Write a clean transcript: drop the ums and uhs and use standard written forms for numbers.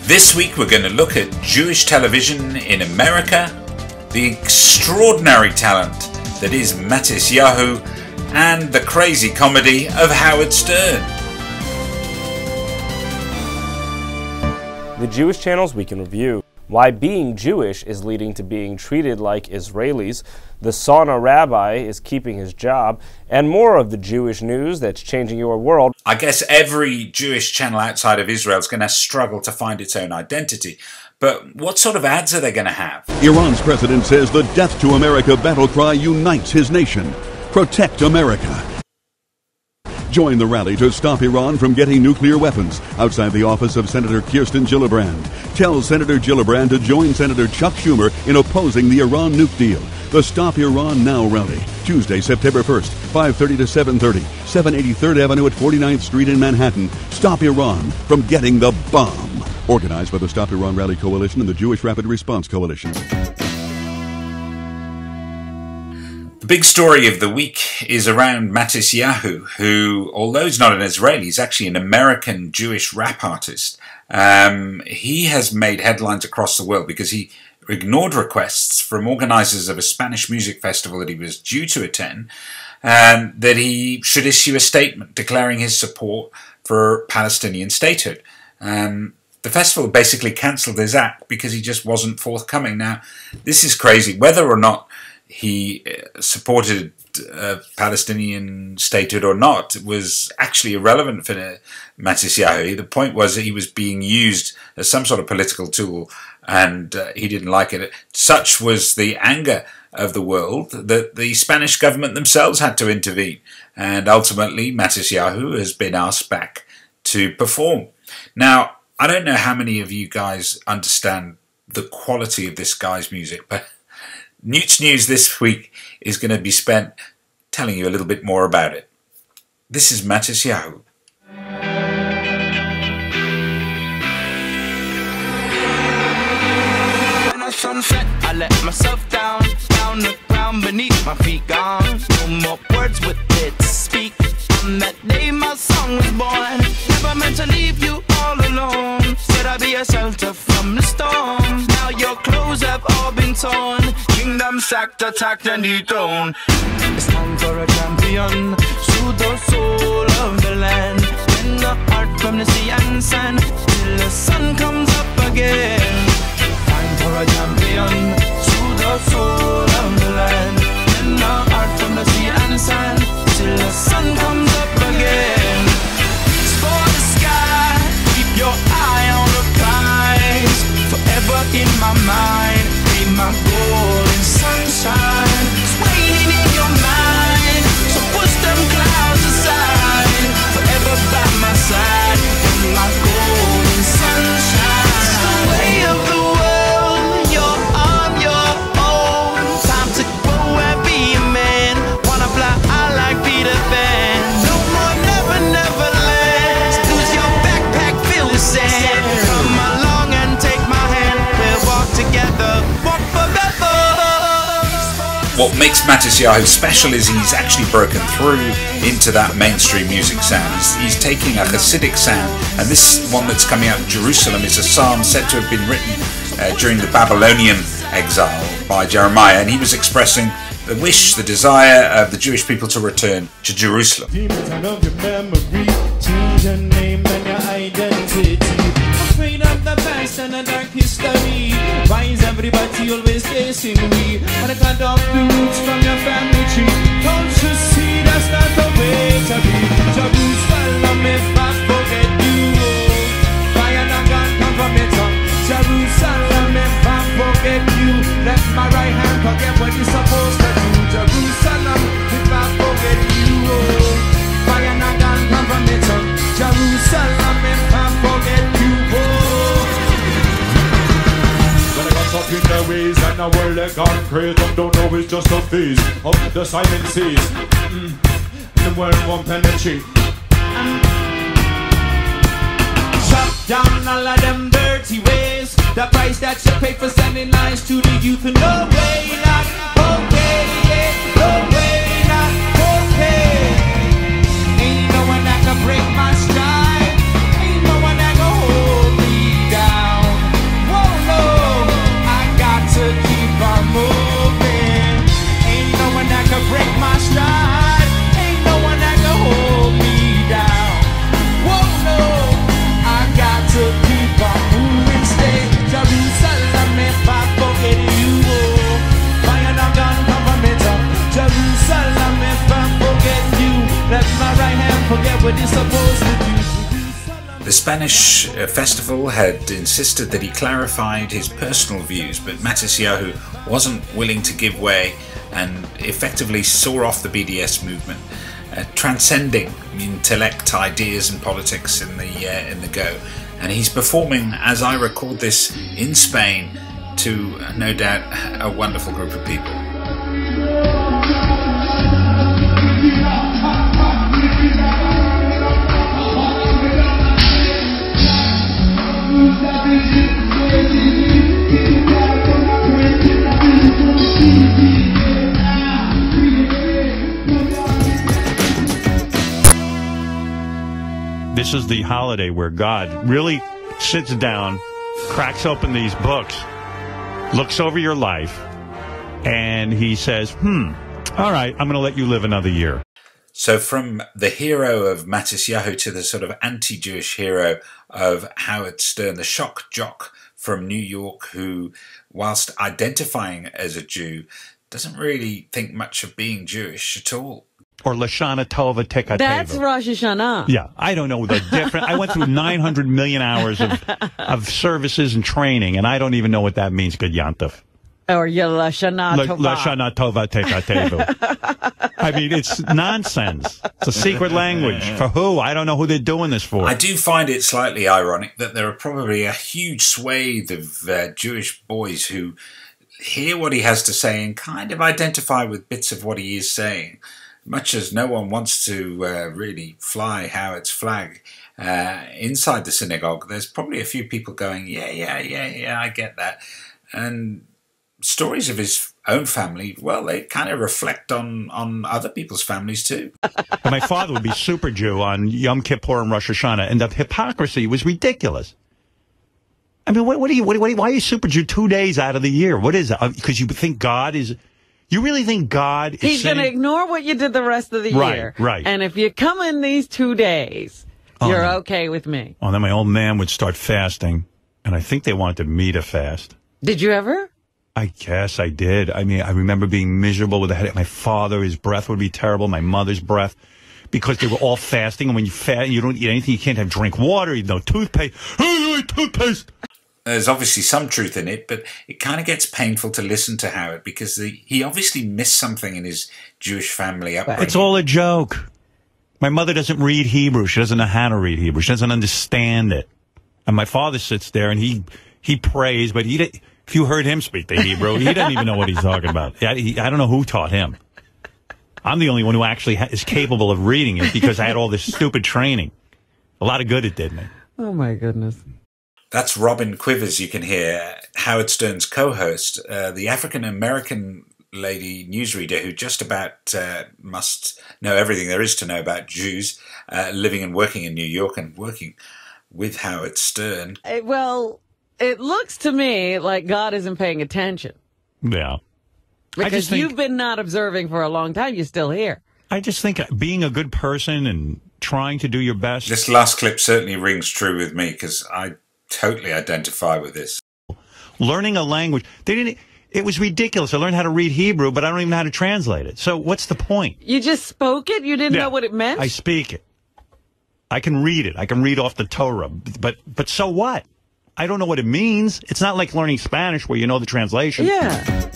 This week we're going to look at Jewish television in America, the extraordinary talent that is Matisyahu, and the crazy comedy of Howard Stern. The Jewish Channel's Week in Review. Why being Jewish is leading to being treated like Israelis, the sauna rabbi is keeping his job, and more of the Jewish news that's changing your world. I guess every Jewish channel outside of Israel is going to struggle to find its own identity. But what sort of ads are they going to have? Iran's president says the Death to America battle cry unites his nation. Protect America. Join the rally to stop Iran from getting nuclear weapons outside the office of Senator Kirsten Gillibrand. Tell Senator Gillibrand to join Senator Chuck Schumer in opposing the Iran nuke deal. The Stop Iran Now rally, Tuesday, September 1st, 5:30 to 7:30, 783rd Avenue at 49th Street in Manhattan. Stop Iran from getting the bomb. Organized by the Stop Iran Rally Coalition and the Jewish Rapid Response Coalition. The big story of the week is around Matisyahu, who, although he's not an Israeli, he's actually an American Jewish rap artist. He has made headlines across the world because he ignored requests from organizers of a Spanish music festival that he was due to attend, that he should issue a statement declaring his support for Palestinian statehood. The festival basically cancelled his act because he just wasn't forthcoming. Now, this is crazy. Whether or not he supported Palestinian statehood or not was actually irrelevant for Matisyahu. The point was that he was being used as some sort of political tool, and he didn't like it. Such was the anger of the world that the Spanish government themselves had to intervene, and ultimately Matisyahu has been asked back to perform. Now, I don't know how many of you guys understand the quality of this guy's music, but Newt's News this week is going to be spent telling you a little bit more about it. This is Matisyahu. When I sunset, I let myself down the ground beneath my feet gone. No more words with it to speak. On that day my song was born. Never meant to leave you all alone. Said I'd be a shelter from the storm. Now your clothes have all been torn. Kingdom sacked, attacked and dethroned. It's time for a champion. Soothe the soul of the land. Win the heart from the sea and sand till the sun comes up again. Time for a champion. Soothe the soul of the land. Win the heart from the sea and sand till the sun comes up again. Explore the sky. Keep your eye on the prize. Forever in my mind. Be my golden sunshine. It's waiting in your mind. So push them clouds aside. Forever by my side. Be my golden sunshine. It's the way of the world. You're on your own. Time to go and be a man. Wanna fly high like Peter Pan. No more never, never land. Lose your backpack, fill with sand. Come along and take my hand. We'll walk together. Walk forever. What makes Matisyahu special is he's actually broken through into that mainstream music sound. He's taking a Hasidic sound, and this one that's coming out of Jerusalem is a psalm said to have been written during the Babylonian exile by Jeremiah, and he was expressing the wish, the desire of the Jewish people to return to Jerusalem. Turn off your memory, change your name and your identity. Afraid of the past and the dark history. Why is everybody always facing me? Wanna cut off the roots from your family tree. Don't you see that's not the way to be? Jerusalem, if I forget you, fire not gonna come from your tongue. Jerusalem, if I forget you, let my right hand forget what you're supposed to do. Jerusalem, if I forget you, fire not gonna come from your tongue. Jerusalem, if I forget you, when I got up in their ways and the world they gone crazy, don't know it's just a phase of the silent seas. The world won't penetrate. Shut down all of them dirty ways. The price that you pay for sending lines to the youth. No way, not okay. No way, not okay. Ain't no one that can break my stride. Ain't no one that can hold me down. But you're supposed to do. The Spanish festival had insisted that he clarified his personal views, but Matisyahu wasn't willing to give way and effectively saw off the BDS movement, transcending intellect, ideas and politics in the go. And he's performing, as I record this, in Spain to no doubt a wonderful group of people. This is the holiday where God really sits down, cracks open these books, looks over your life, and he says, all right, I'm going to let you live another year. So from the hero of Matisyahu to the sort of anti-Jewish hero of Howard Stern, the shock jock from New York who, whilst identifying as a Jew, doesn't really think much of being Jewish at all. Or Lashana Tova Tekateva. That's Rosh Hashanah. Yeah, I don't know the difference. I went through 900 million hours of services and training, and I don't even know what that means, Good Yantav. Or Lashana Tova. Lashana Tova Tekateva. I mean, it's nonsense. It's a secret language. For who? I don't know who they're doing this for. I do find it slightly ironic that there are probably a huge swathe of Jewish boys who hear what he has to say and kind of identify with bits of what he is saying. Much as no one wants to really fly Howard's flag inside the synagogue, there's probably a few people going, yeah, I get that. And stories of his own family, well, they kind of reflect on other people's families too. My father would be Super Jew on Yom Kippur and Rosh Hashanah, and the hypocrisy was ridiculous. I mean, why are you Super Jew 2 days out of the year? What is it? Because you think God is... You really think God is He's going to ignore what you did the rest of the year. Right. And if you come in these 2 days, you're okay with me. Oh, then my old man would start fasting, and I think they wanted me to fast. Did you ever? I guess I did. I mean, I remember being miserable with the headache. My father, his breath would be terrible. My mother's breath, because they were all fasting. And when you fast, you don't eat anything. You can't drink water. You no toothpaste. Toothpaste. There's obviously some truth in it, but it kind of gets painful to listen to Howard because he obviously missed something in his Jewish family upbringing. It's all a joke. My mother doesn't read Hebrew. She doesn't know how to read Hebrew. She doesn't understand it. And my father sits there and he prays, but if you heard him speak the Hebrew, he doesn't even know what he's talking about. I don't know who taught him. I'm the only one who actually is capable of reading it because I had all this stupid training. A lot of good it did me. Oh, my goodness. That's Robin Quivers, you can hear, Howard Stern's co-host, the African-American lady newsreader who just about must know everything there is to know about Jews, living and working in New York and working with Howard Stern. Well, it looks to me like God isn't paying attention. Yeah. Because you've been not observing for a long time. You're still here. I just think being a good person and trying to do your best. This last clip certainly rings true with me because I totally identify with this. Learning a language. It was ridiculous. I learned how to read Hebrew, but I don't even know how to translate it. So what's the point? You just spoke it? You didn't know what it meant? I speak it. I can read it. I can read off the Torah. But so what? I don't know what it means. It's not like learning Spanish where you know the translation. Yeah.